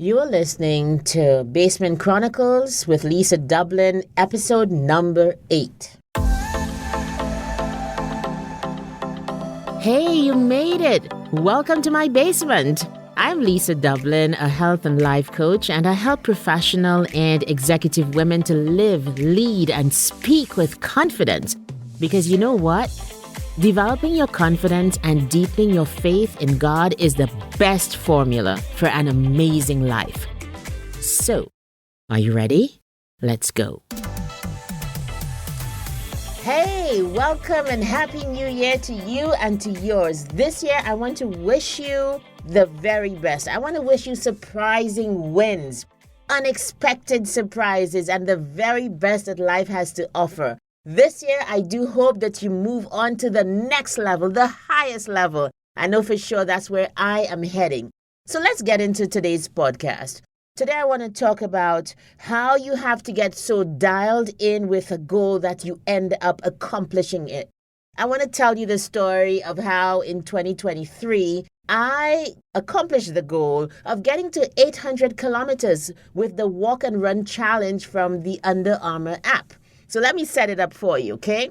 You are listening to Basement Chronicles with Lisa Dublin, episode number 8. Hey, you made it! Welcome to my basement. I'm Lisa Dublin, a health and life coach, and I help professional and executive women to live, lead, and speak with confidence. Because you know what? Developing your confidence and deepening your faith in God is the best formula for an amazing life. So, are you ready? Let's go. Hey, welcome and Happy New Year to you and to yours. This year, I want to wish you the very best. I want to wish you surprising wins, unexpected surprises, and the very best that life has to offer. This year, I do hope that you move on to the next level, the highest level. I know for sure that's where I am heading. So let's get into today's podcast. Today, I want to talk about how you have to get so dialed in with a goal that you end up accomplishing it. I want to tell you the story of how in 2023, I accomplished the goal of getting to 800 kilometers with the walk and run challenge from the Under Armour app. So let me set it up for you, okay?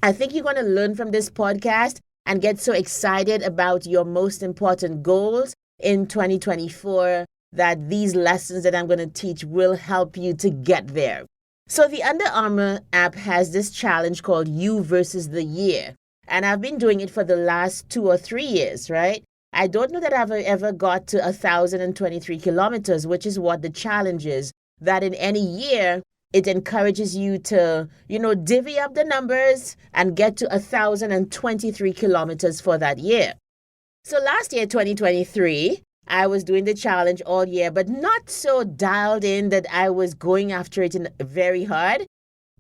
I think you're going to learn from this podcast and get so excited about your most important goals in 2024 that these lessons that I'm going to teach will help you to get there. So the Under Armour app has this challenge called You versus the Year. And I've been doing it for the last 2 or 3 years, right? I don't know that I've ever got to 1,023 kilometers, which is what the challenge is. That in any year, it encourages you to, divvy up the numbers and get to 1,023 kilometers for that year. So last year, 2023, I was doing the challenge all year, but not so dialed in that I was going after it very hard.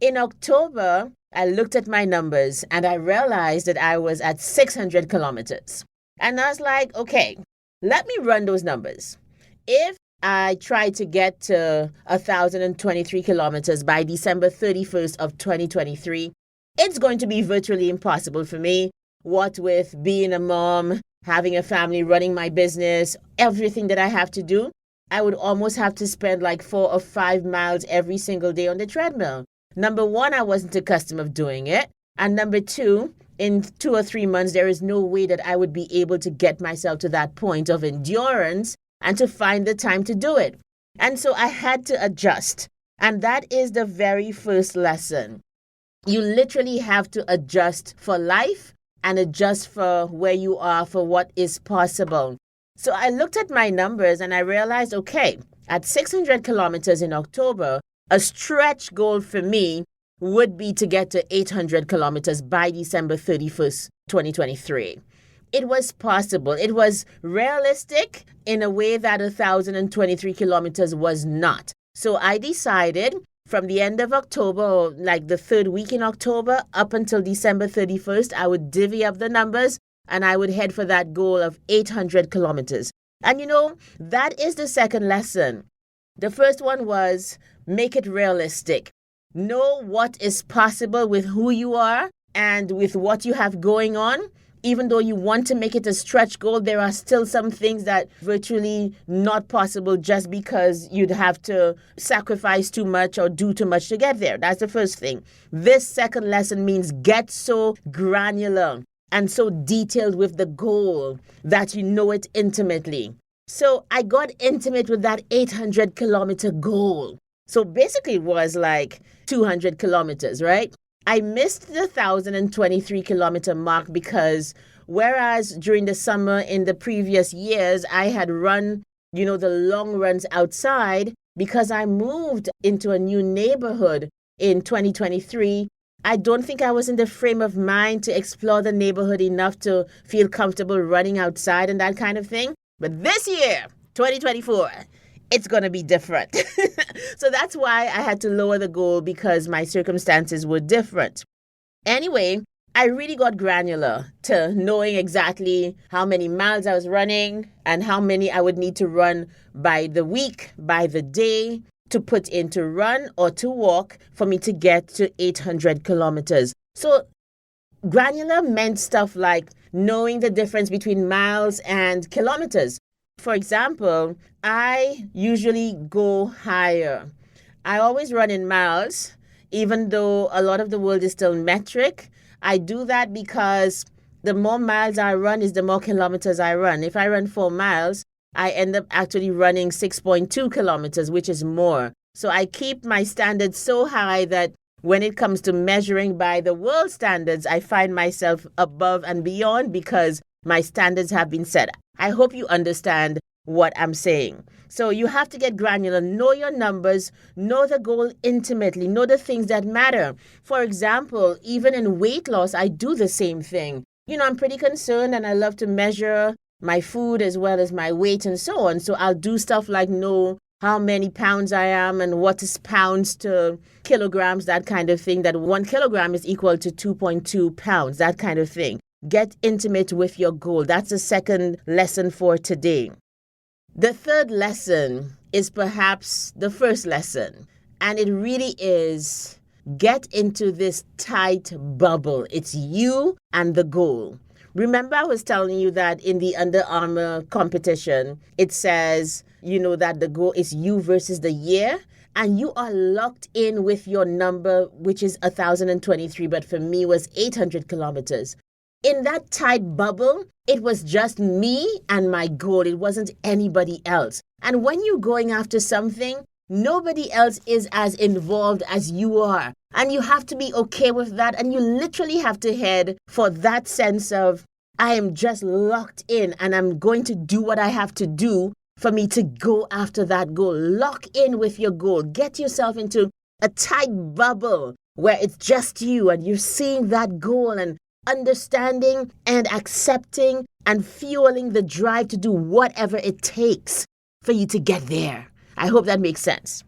In October, I looked at my numbers and I realized that I was at 600 kilometers. And I was like, okay, let me run those numbers. If I try to get to 1,023 kilometers by December 31st of 2023, it's going to be virtually impossible for me. What with being a mom, having a family, running my business, everything that I have to do, I would almost have to spend like 4 or 5 miles every single day on the treadmill. Number one, I wasn't accustomed of doing it. And number two, in 2 or 3 months, there is no way that I would be able to get myself to that point of endurance and to find the time to do it. And so I had to adjust. And that is the very first lesson. You literally have to adjust for life and adjust for where you are, for what is possible. So I looked at my numbers and I realized, okay, at 600 kilometers in October, a stretch goal for me would be to get to 800 kilometers by December 31st, 2023. It was possible. It was realistic in a way that 1,023 kilometers was not. So I decided from the end of October, like the third week in October, up until December 31st, I would divvy up the numbers and I would head for that goal of 800 kilometers. And that is the second lesson. The first one was make it realistic. Know what is possible with who you are and with what you have going on. Even though you want to make it a stretch goal, there are still some things that virtually not possible just because you'd have to sacrifice too much or do too much to get there. That's the first thing. This second lesson means get so granular and so detailed with the goal that you know it intimately. So I got intimate with that 800 kilometer goal. So basically it was like 200 kilometers, right? I missed the 1,023 kilometer mark because whereas during the summer in the previous years, I had run, the long runs outside because I moved into a new neighborhood in 2023. I don't think I was in the frame of mind to explore the neighborhood enough to feel comfortable running outside and that kind of thing. But this year, 2024, it's going to be different. So that's why I had to lower the goal because my circumstances were different. Anyway, I really got granular to knowing exactly how many miles I was running and how many I would need to run by the week, by the day, to put in to run or to walk for me to get to 800 kilometers. So granular meant stuff like knowing the difference between miles and kilometers. For example, I usually go higher. I always run in miles, even though a lot of the world is still metric. I do that because the more miles I run is the more kilometers I run. If I run 4 miles, I end up actually running 6.2 kilometers, which is more. So I keep my standards so high that when it comes to measuring by the world standards, I find myself above and beyond because my standards have been set. I hope you understand what I'm saying. So you have to get granular, know your numbers, know the goal intimately, know the things that matter. For example, even in weight loss, I do the same thing. I'm pretty concerned and I love to measure my food as well as my weight and so on. So I'll do stuff like know how many pounds I am and what is pounds to kilograms, that kind of thing, that 1 kilogram is equal to 2.2 pounds, that kind of thing. Get intimate with your goal. That's the second lesson for today. The third lesson is perhaps the first lesson, and it really is get into this tight bubble. It's you and the goal. Remember, I was telling you that in the Under Armour competition, it says, that the goal is you versus the year, and you are locked in with your number, which is 1,023, but for me was 800 kilometers. In that tight bubble, it was just me and my goal. It wasn't anybody else. And when you're going after something, nobody else is as involved as you are. And you have to be okay with that. And you literally have to head for that sense of, I am just locked in and I'm going to do what I have to do for me to go after that goal. Lock in with your goal. Get yourself into a tight bubble where it's just you and you're seeing that goal and understanding and accepting and fueling the drive to do whatever it takes for you to get there. I hope that makes sense.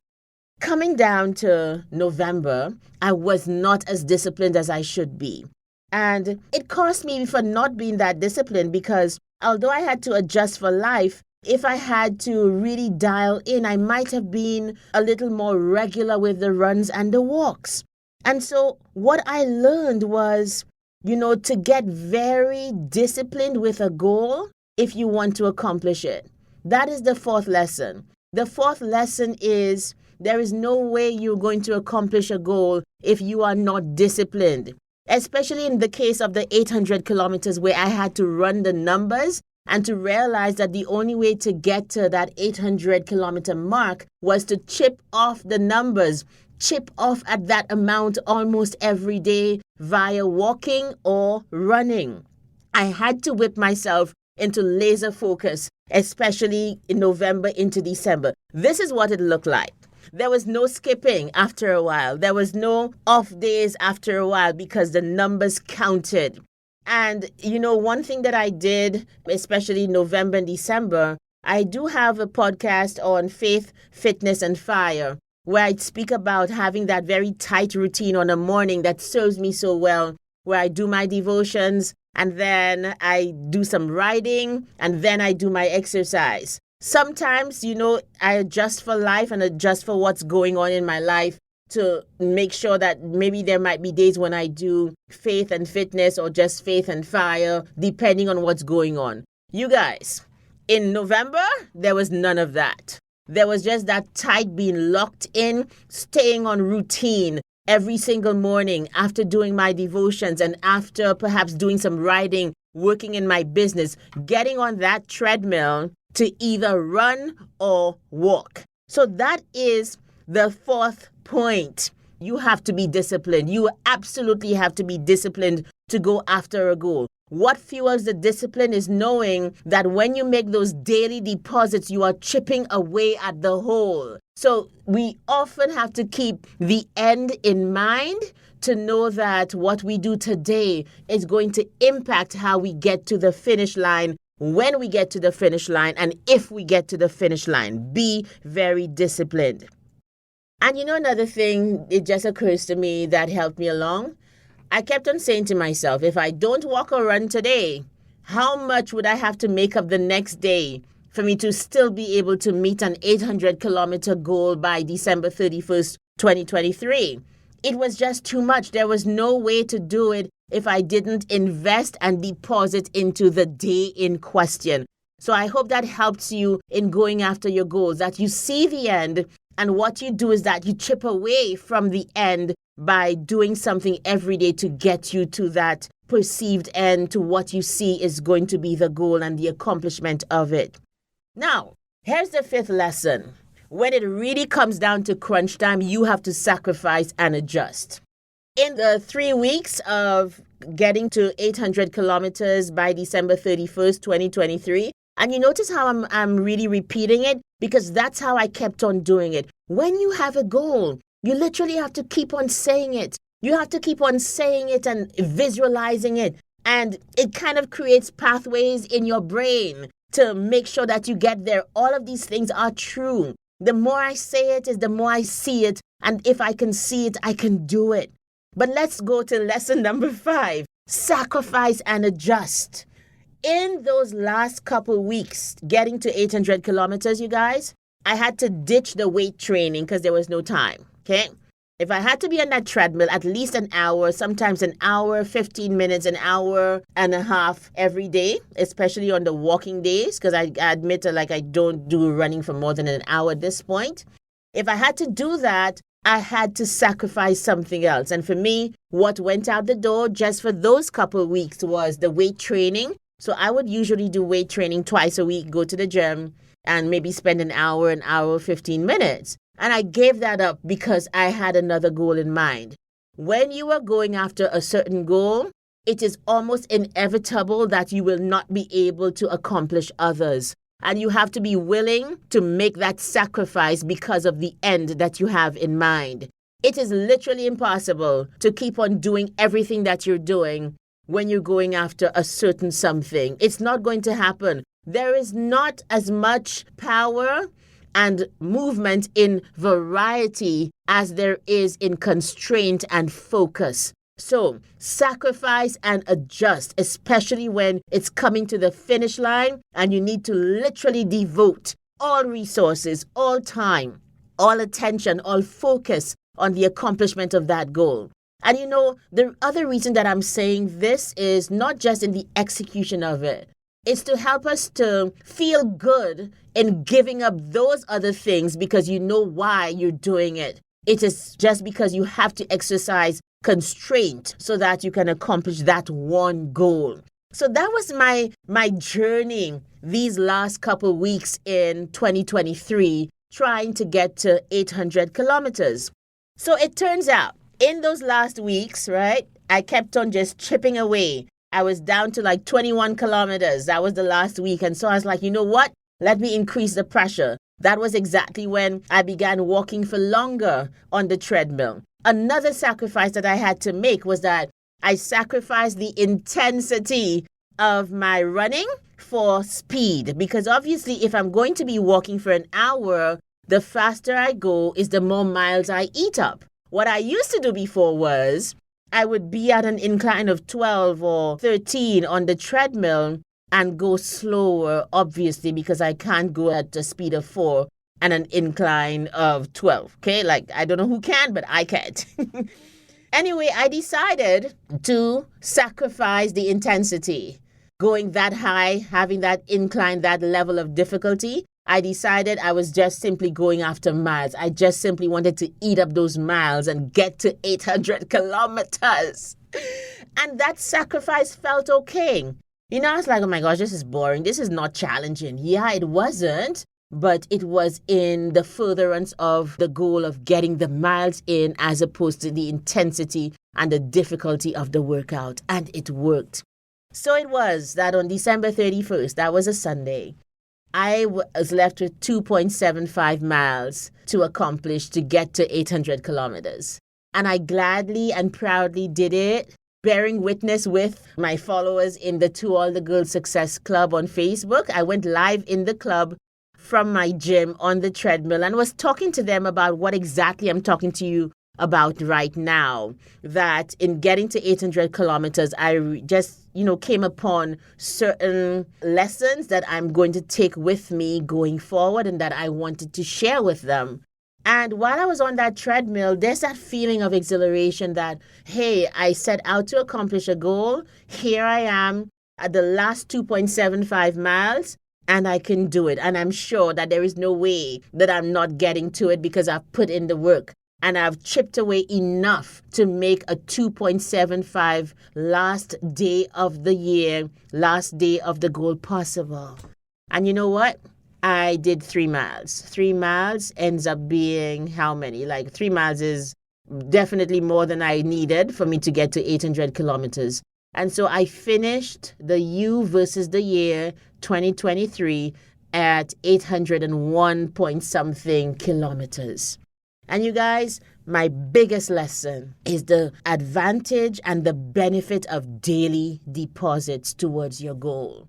Coming down to November, I was not as disciplined as I should be. And it cost me for not being that disciplined because although I had to adjust for life, if I had to really dial in, I might have been a little more regular with the runs and the walks. And so what I learned was, to get very disciplined with a goal if you want to accomplish it. That is the fourth lesson. The fourth lesson is there is no way you're going to accomplish a goal if you are not disciplined, especially in the case of the 800 kilometers where I had to run the numbers and to realize that the only way to get to that 800 kilometer mark was to chip off the numbers, chip off at that amount almost every day via walking or running. I had to whip myself into laser focus, especially in November into December. This is what it looked like. There was no skipping after a while. There was no off days after a while because the numbers counted. And, one thing that I did, especially November and December, I do have a podcast on faith, fitness, and fire, where I speak about having that very tight routine on a morning that serves me so well, where I do my devotions and then I do some writing and then I do my exercise. Sometimes, I adjust for life and adjust for what's going on in my life to make sure that maybe there might be days when I do faith and fitness or just faith and fire, depending on what's going on. You guys, in November, there was none of that. There was just that tight being locked in, staying on routine every single morning after doing my devotions and after perhaps doing some writing, working in my business, getting on that treadmill to either run or walk. So that is the fourth point. You have to be disciplined. You absolutely have to be disciplined to go after a goal. What fuels the discipline is knowing that when you make those daily deposits, you are chipping away at the whole. So we often have to keep the end in mind to know that what we do today is going to impact how we get to the finish line, when we get to the finish line, and if we get to the finish line. Be very disciplined. And another thing, it just occurs to me that helped me along. I kept on saying to myself, if I don't walk or run today, how much would I have to make up the next day for me to still be able to meet an 800-kilometer goal by December 31st, 2023? It was just too much. There was no way to do it if I didn't invest and deposit into the day in question. So I hope that helps you in going after your goals, that you see the end, and what you do is that you chip away from the end by doing something every day to get you to that perceived end, to what you see is going to be the goal and the accomplishment of it. Now, here's the fifth lesson. When it really comes down to crunch time, you have to sacrifice and adjust. In the 3 weeks of getting to 800 kilometers by December 31st, 2023, and you notice how I'm really repeating it, because that's how I kept on doing it. When you have a goal, you literally have to keep on saying it. You have to keep on saying it and visualizing it. And it kind of creates pathways in your brain to make sure that you get there. All of these things are true. The more I say it is the more I see it. And if I can see it, I can do it. But let's go to lesson number 5. Sacrifice and adjust. In those last couple weeks, getting to 800 kilometers, you guys, I had to ditch the weight training because there was no time, okay? If I had to be on that treadmill at least an hour, sometimes an hour, 15 minutes, an hour and a half every day, especially on the walking days, because I admit I don't do running for more than an hour at this point. If I had to do that, I had to sacrifice something else. And for me, what went out the door just for those couple of weeks was the weight training. So I would usually do weight training twice a week, go to the gym, and maybe spend an hour, 15 minutes. And I gave that up because I had another goal in mind. When you are going after a certain goal, it is almost inevitable that you will not be able to accomplish others. And you have to be willing to make that sacrifice because of the end that you have in mind. It is literally impossible to keep on doing everything that you're doing when you're going after a certain something. It's not going to happen. There is not as much power and movement in variety as there is in constraint and focus. So sacrifice and adjust, especially when it's coming to the finish line and you need to literally devote all resources, all time, all attention, all focus on the accomplishment of that goal. And the other reason that I'm saying this is not just in the execution of it. It's to help us to feel good in giving up those other things because you know why you're doing it. It is just because you have to exercise constraint so that you can accomplish that one goal. So that was my journey these last couple weeks in 2023, trying to get to 800 kilometers. So it turns out, in those last weeks, right, I kept on just chipping away. I was down to 21 kilometers. That was the last week. And so I was like, you know what? Let me increase the pressure. That was exactly when I began walking for longer on the treadmill. Another sacrifice that I had to make was that I sacrificed the intensity of my running for speed. Because obviously, if I'm going to be walking for an hour, the faster I go is the more miles I eat up. What I used to do before was I would be at an incline of 12 or 13 on the treadmill and go slower, obviously, because I can't go at the speed of 4 and an incline of 12. Okay, I don't know who can, but I can't. Anyway, I decided to sacrifice the intensity. Going that high, having that incline, that level of difficulty, I decided I was just simply going after miles. I just simply wanted to eat up those miles and get to 800 kilometers. And that sacrifice felt okay. I was like, oh my gosh, this is boring. This is not challenging. Yeah, it wasn't, but it was in the furtherance of the goal of getting the miles in as opposed to the intensity and the difficulty of the workout. And it worked. So it was that on December 31st, that was a Sunday, I was left with 2.75 miles to accomplish to get to 800 kilometers. And I gladly and proudly did it, bearing witness with my followers in the To All the Girls Success Club on Facebook. I went live in the club from my gym on the treadmill and was talking to them about what exactly I'm talking to you about right now, that in getting to 800 kilometers, I just, came upon certain lessons that I'm going to take with me going forward and that I wanted to share with them. And while I was on that treadmill, there's that feeling of exhilaration that, hey, I set out to accomplish a goal. Here I am at the last 2.75 miles. and I can do it. And I'm sure that there is no way that I'm not getting to it because I've put in the work and I've chipped away enough to make a 2.75 last day of the year, last day of the goal possible. And you know what? I did 3 miles. 3 miles ends up being how many? Like 3 miles is definitely more than I needed for me to get to 800 kilometers. And so I finished the U versus the year 2023 at 801 point something kilometers. And you guys, my biggest lesson is the advantage and the benefit of daily deposits towards your goal.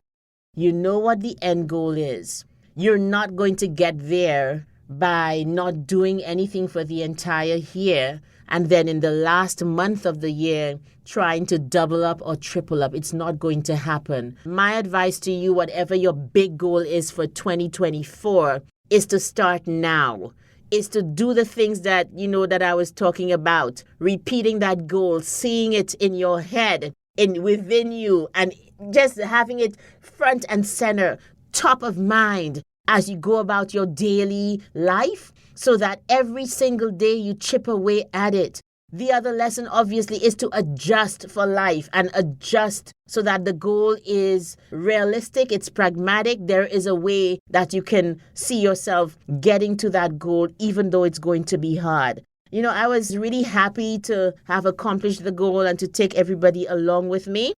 You know what the end goal is. You're not going to get there by not doing anything for the entire year and then in the last month of the year trying to double up or triple up. It's not going to happen. My advice to you, whatever your big goal is for 2024, is to start now. Is to do the things that, that I was talking about. Repeating that goal, seeing it in your head, within you, and just having it front and center, top of mind as you go about your daily life so that every single day you chip away at it. The other lesson, obviously, is to adjust for life and adjust so that the goal is realistic, it's pragmatic. There is a way that you can see yourself getting to that goal, even though it's going to be hard. I was really happy to have accomplished the goal and to take everybody along with me.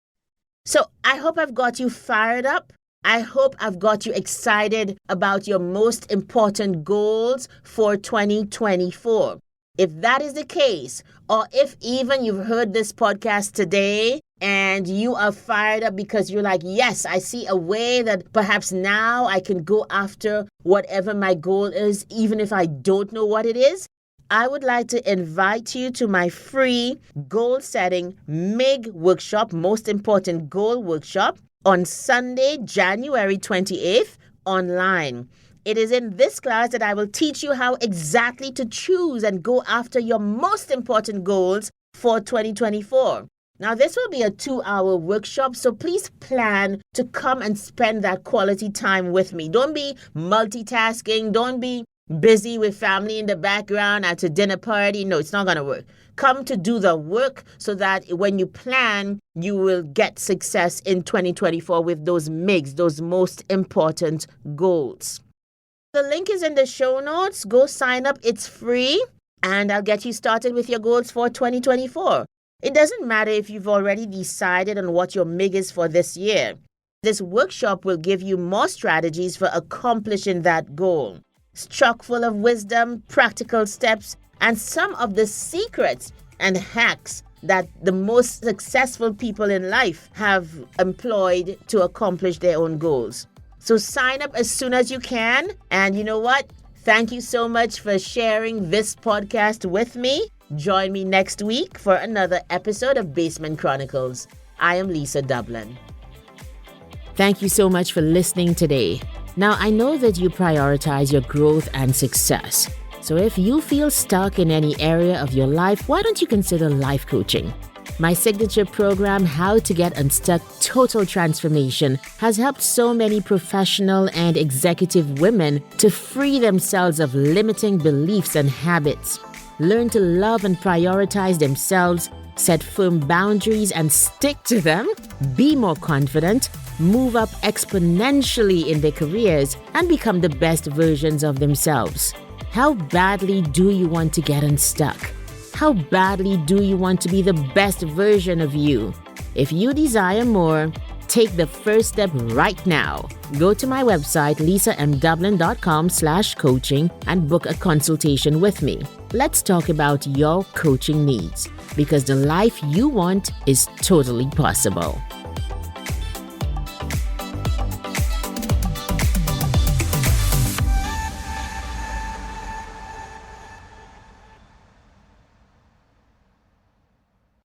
So I hope I've got you fired up. I hope I've got you excited about your most important goals for 2024. If that is the case, or if even you've heard this podcast today and you are fired up because you're like, yes, I see a way that perhaps now I can go after whatever my goal is, even if I don't know what it is, I would like to invite you to my free goal setting MIG workshop, most important goal workshop, on Sunday, January 28th, online. It is in this class that I will teach you how exactly to choose and go after your most important goals for 2024. Now, this will be a 2-hour workshop, so please plan to come and spend that quality time with me. Don't be multitasking. Don't be busy with family in the background at a dinner party. No, it's not going to work. Come to do the work so that when you plan, you will get success in 2024 with those MIGs, those most important goals. The link is in the show notes. Go sign up. It's free. And I'll get you started with your goals for 2024. It doesn't matter if you've already decided on what your MIG is for this year. This workshop will give you more strategies for accomplishing that goal. It's chock full of wisdom, practical steps, and some of the secrets and hacks that the most successful people in life have employed to accomplish their own goals. So sign up as soon as you can. And you know what? Thank you so much for sharing this podcast with me. Join me next week for another episode of Basement Chronicles. I am Lisa Dublin. Thank you so much for listening today. Now, I know that you prioritize your growth and success. So if you feel stuck in any area of your life, why don't you consider life coaching? My signature program, How to Get Unstuck Total Transformation, has helped so many professional and executive women to free themselves of limiting beliefs and habits, learn to love and prioritize themselves, set firm boundaries and stick to them, be more confident, move up exponentially in their careers, and become the best versions of themselves. How badly do you want to get unstuck? How badly do you want to be the best version of you? If you desire more, take the first step right now. Go to my website, lisamdublin.com/coaching, and book a consultation with me. Let's talk about your coaching needs, because the life you want is totally possible.